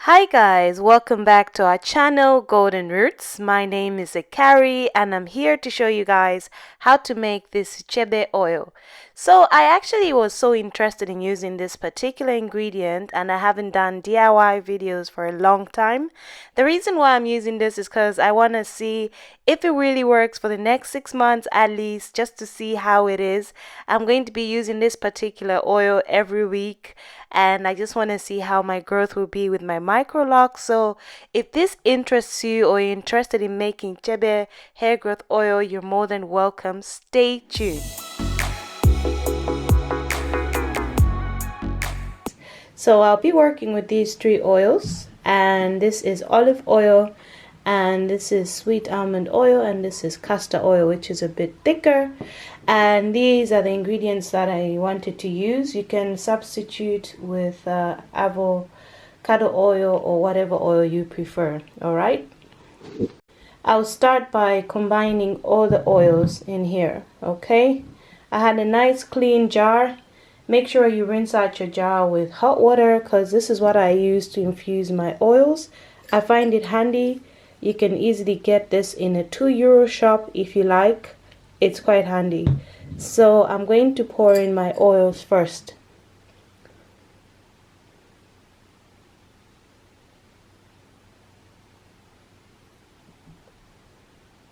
Hi guys, welcome back to our channel Golden Roots. My name is Akari and I'm here to show you guys how to make this Chebe oil. So I actually was so interested in using this particular ingredient and I haven't done DIY videos for a long time. The reason why I'm using this is because I want to see if it really works for the next 6 months at least, just to see how it is. I'm going to be using this particular oil every week and I just want to see how my growth will be with my micro locks. So if this interests you or you're interested in making Chebe hair growth oil, you're more than welcome. Stay tuned. So I'll be working with these three oils, and this is olive oil, and this is sweet almond oil, and this is castor oil, which is a bit thicker. And these are the ingredients that I wanted to use. You can substitute with avocado oil or whatever oil you prefer. All right, I'll start by combining all the oils in here. Okay, I had a nice clean jar. Make sure you rinse out your jar with hot water, because this is what I use to infuse my oils. I find it handy. You can easily get this in a €2 shop if you like. It's quite handy. So I'm going to pour in my oils first.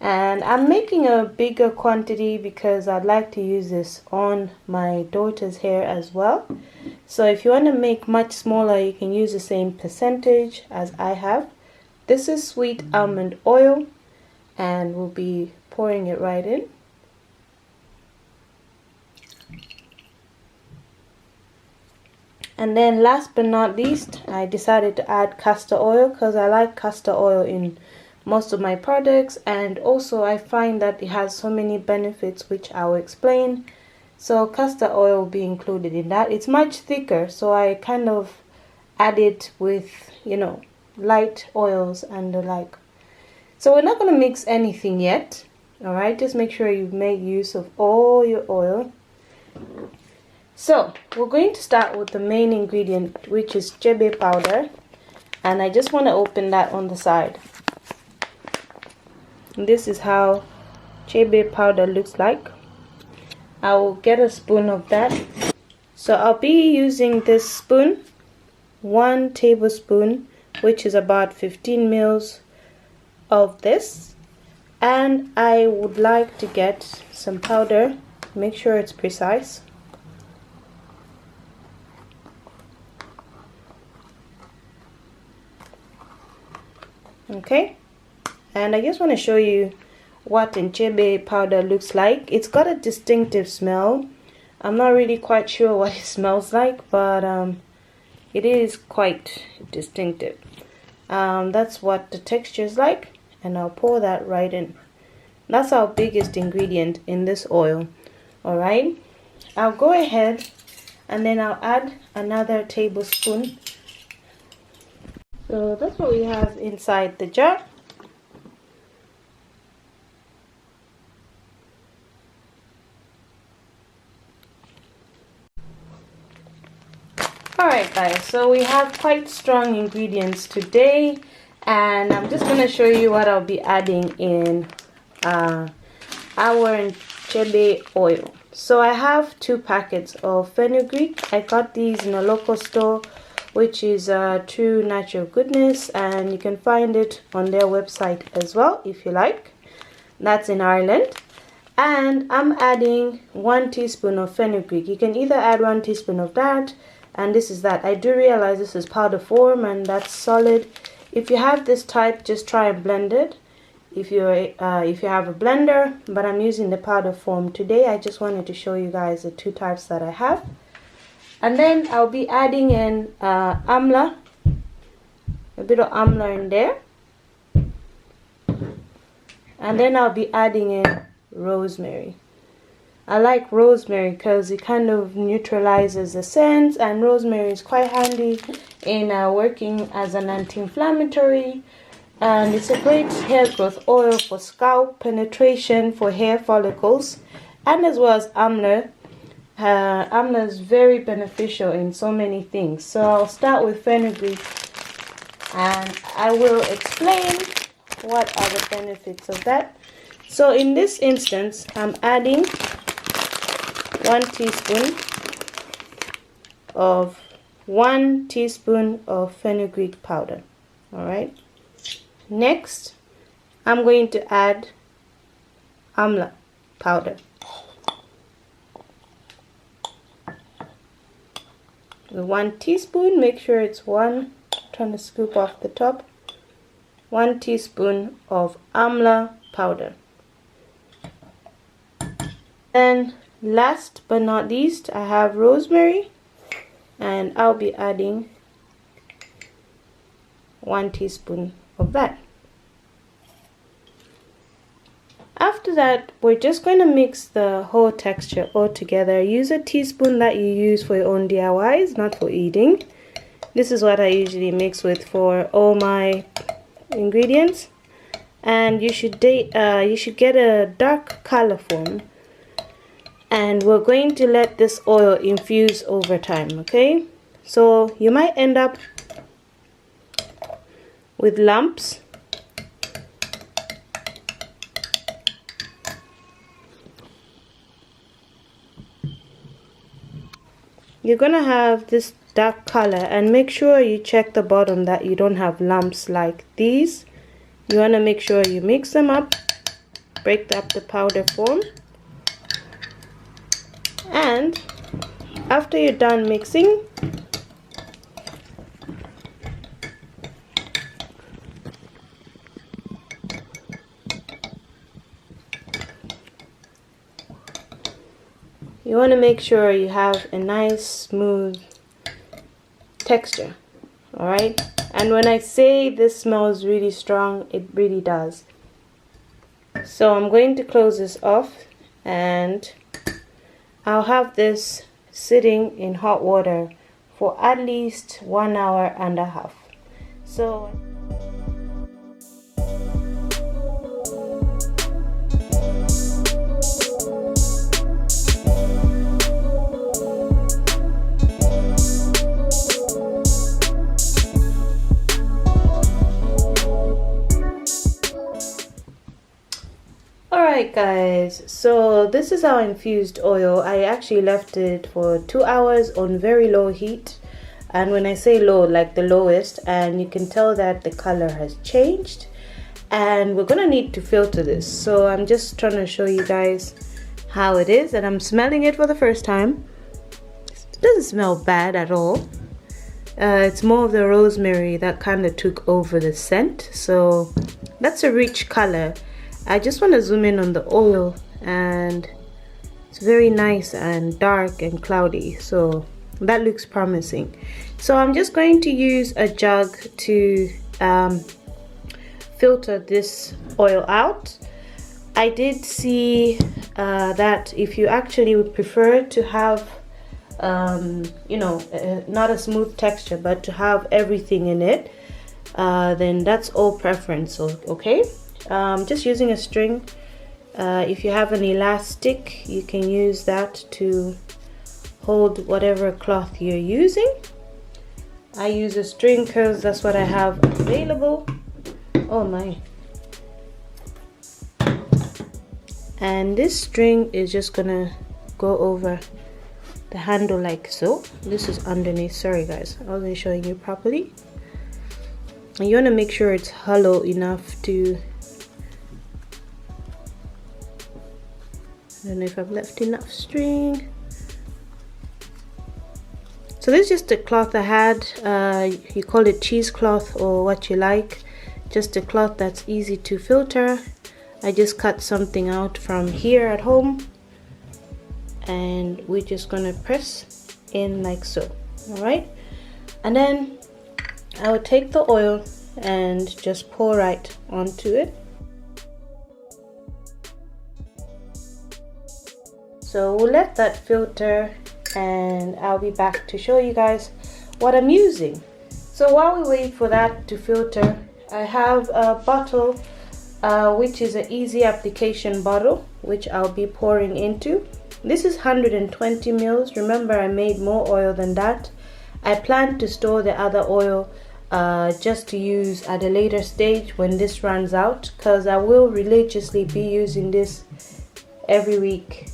And I'm making a bigger quantity because I'd like to use this on my daughter's hair as well. So if you want to make much smaller, you can use the same percentage as I have. This is sweet almond oil and we'll be pouring it right in. And then last but not least, I decided to add castor oil because I like castor oil in most of my products, and also I find that it has so many benefits which I will explain. So castor oil will be included in that. It's much thicker, so I kind of add it with, light oils and the like. So we're not going to mix anything yet. All right, just make sure you make use of all your oil. So we're going to start with the main ingredient, which is Chebe powder, and I just want to open that on the side. This is how Chebe powder looks like. I will get a spoon of that. So I'll be using this spoon, 1 tablespoon, which is about 15 mils of this. And I would like to get some powder. Make sure it's precise. Okay. And I just want to show you what Chebe powder looks like. It's got a distinctive smell. I'm not really quite sure what it smells like, but it is quite distinctive. That's what the texture is like, and I'll pour that right in. That's our biggest ingredient in this oil. Alright, I'll go ahead and then I'll add another tablespoon. So that's what we have inside the jar. Alright guys, so we have quite strong ingredients today, and I'm just going to show you what I'll be adding in our Chebe oil. So I have 2 packets of FENUGREEK. I got these in a local store, which is True Natural Goodness, and you can find it on their website as well if you like. That's in Ireland. And I'm adding 1 teaspoon of FENUGREEK. You can either add 1 teaspoon of that, and this is that. I do realize this is powder form and that's solid. If you have this type, just try and blend it if you have a blender, but I'm using the powder form today. I just wanted to show you guys the 2 types that I have. And then I'll be adding in AMLA, a bit of AMLA in there, and then I'll be adding in rosemary. I like rosemary because it kind of neutralizes the scent, and rosemary is quite handy in working as an anti-inflammatory, and it's a great hair growth oil for scalp penetration, for hair follicles, and as well as AMLA. AMLA is very beneficial in so many things. So I'll start with fenugreek. and I will explain what are the benefits of that. So in this instance, I'm adding 1 teaspoon of fenugreek powder. All right. Next, I'm going to add AMLA powder. With 1 teaspoon, make sure it's one. Trying to scoop off the top. 1 teaspoon of AMLA powder. Then last but not least, I have rosemary, and I'll be adding 1 teaspoon of that. After that, we're just going to mix the whole texture all together. Use a teaspoon that you use for your own DIYs, not for eating. This is what I usually mix with for all my ingredients. And you should get a dark color form. And we're going to let this oil infuse over time, okay? So you might end up with lumps. You're gonna have this dark color, and make sure you check the bottom that you don't have lumps like these. You want to make sure you mix them up, break up the powder form, and after you're done mixing, you want to make sure you have a nice smooth texture. Alright, and when I say this smells really strong, it really does. So I'm going to close this off, and I'll have this sitting in hot water for at least 1 hour and a half. So alright guys, so this is our infused oil. I actually left it for 2 hours on very low heat, and when I say low, like the lowest, and you can tell that the color has changed, and we're gonna need to filter this. So I'm just trying to show you guys how it is, and I'm smelling it for the first time. It doesn't smell bad at all. It's more of the rosemary that kind of took over the scent, so that's a rich color. I just want to zoom in on the oil, and it's very nice and dark and cloudy, so that looks promising. So I'm just going to use a jug to filter this oil out. I did see that if you actually would prefer to have not a smooth texture, but to have everything in it, then that's all preference, okay? Just using a string. If you have an elastic, you can use that to hold whatever cloth you're using. I use a string because that's what I have available. Oh my. And this string is just gonna go over the handle like so. This is underneath. Sorry guys, I wasn't showing you properly. And you want to make sure it's hollow enough to, I don't know if I've left enough string. So this is just a cloth I had. You call it cheesecloth or what you like. Just a cloth that's easy to filter. I just cut something out from here at home, and we're just gonna press in like so. All right, and then I will take the oil and just pour right onto it. So we'll let that filter, and I'll be back to show you guys what I'm using. So while we wait for that to filter, I have a bottle which is an easy application bottle, which I'll be pouring into. This is 120 mils. Remember, I made more oil than that. I plan to store the other oil just to use at a later stage when this runs out, because I will religiously be using this every week.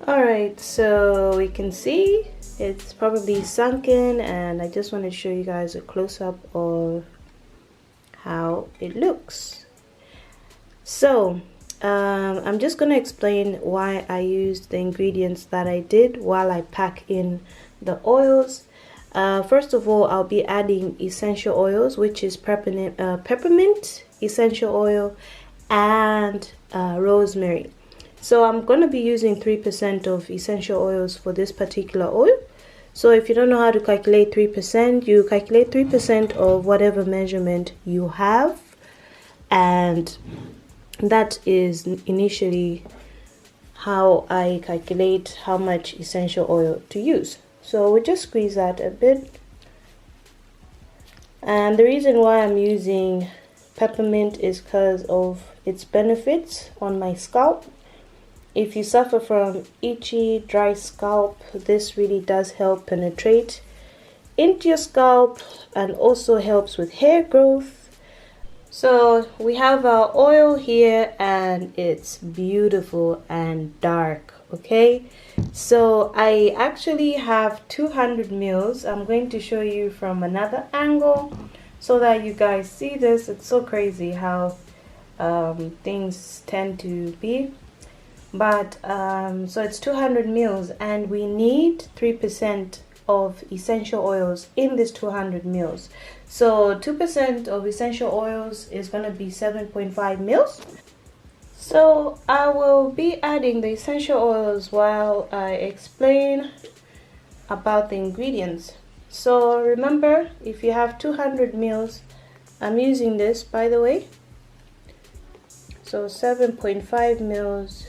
Alright, so we can see it's probably sunken, and I just want to show you guys a close-up of how it looks. So I'm just going to explain why I used the ingredients that I did while I pack in the oils. First of all, I'll be adding essential oils, which is peppermint essential oil and rosemary. So I'm going to be using 3% of essential oils for this particular oil. So if you don't know how to calculate 3%, you calculate 3% of whatever measurement you have, and that is initially how I calculate how much essential oil to use. So we just squeeze that a bit. And the reason why I'm using peppermint is because of its benefits on my scalp. If you suffer from itchy, dry scalp, this really does help penetrate into your scalp and also helps with hair growth. So we have our oil here, and it's beautiful and dark. Okay, so I actually have 200 mils. I'm going to show you from another angle so that you guys see this. It's so crazy how things tend to be. But so it's 200 mils, and we need 3% of essential oils in this 200 mils. So 2% of essential oils is going to be 7.5 mils. So I will be adding the essential oils while I explain about the ingredients. So remember, if you have 200 mils, I'm using this, by the way. So 7.5 mils.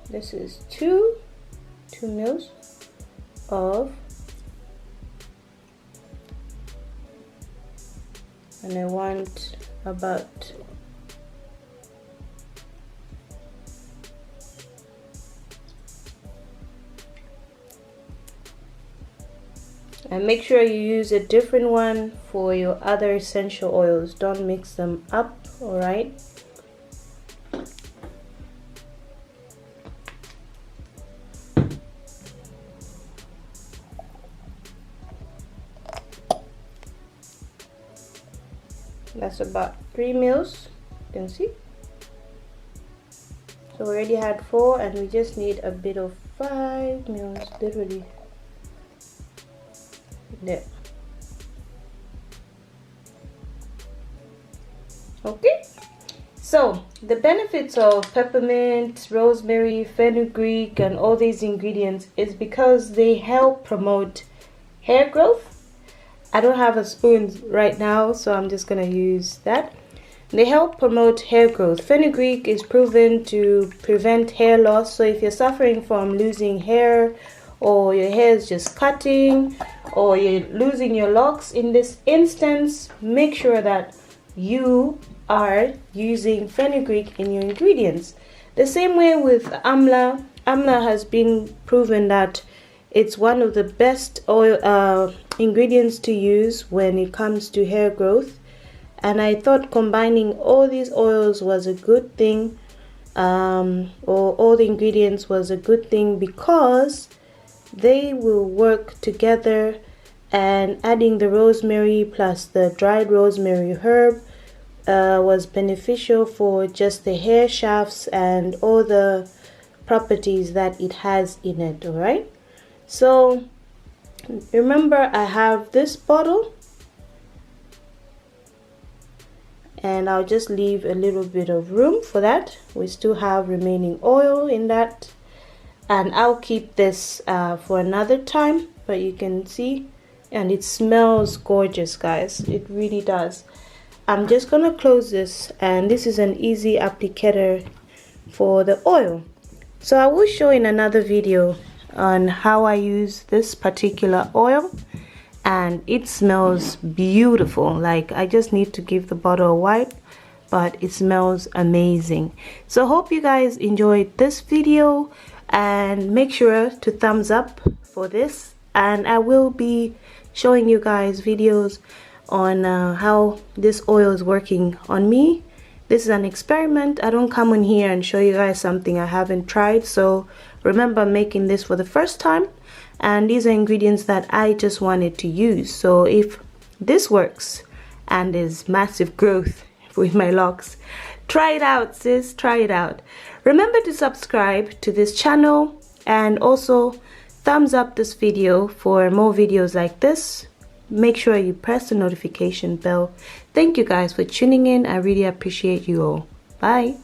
This is 2 mils of, and I want about and make sure you use a different one for your other essential oils. Don't mix them up, all right? That's about 3 mils, you can see. So we already had 4, and we just need a bit of 5 mils, literally there. Okay, so the benefits of peppermint, rosemary, fenugreek, and all these ingredients is because they help promote hair growth. I don't have a spoon right now, so I'm just going to use that. They help promote hair growth. Fenugreek is proven to prevent hair loss. So if you're suffering from losing hair, or your hair is just cutting, or you're losing your locks in this instance, make sure that you are using fenugreek in your ingredients. The same way with AMLA. AMLA has been proven that it's one of the best oil ingredients to use when it comes to hair growth, and I thought combining all these oils was a good thing, or all the ingredients was a good thing, because they will work together, and adding the rosemary plus the dried rosemary herb was beneficial for just the hair shafts and all the properties that it has in it. All right, so remember, I have this bottle, and I'll just leave a little bit of room for that. We still have remaining oil in that, and I'll keep this for another time. But you can see, and it smells gorgeous, guys. It really does. I'm just gonna close this, and this is an easy applicator for the oil. So I will show in another video on how I use this particular oil, and it smells beautiful. Like, I just need to give the bottle a wipe, but it smells amazing. So hope you guys enjoyed this video, and make sure to thumbs up for this, and I will be showing you guys videos on how this oil is working on me. This is an experiment. I don't come on here and show you guys something I haven't tried. So remember, I'm making this for the first time, and these are ingredients that I just wanted to use. So if this works and there's massive growth with my locks, try it out, sis, try it out. Remember to subscribe to this channel and also thumbs up this video for more videos like this. Make sure you press the notification bell. Thank you guys for tuning in. I really appreciate you all. Bye.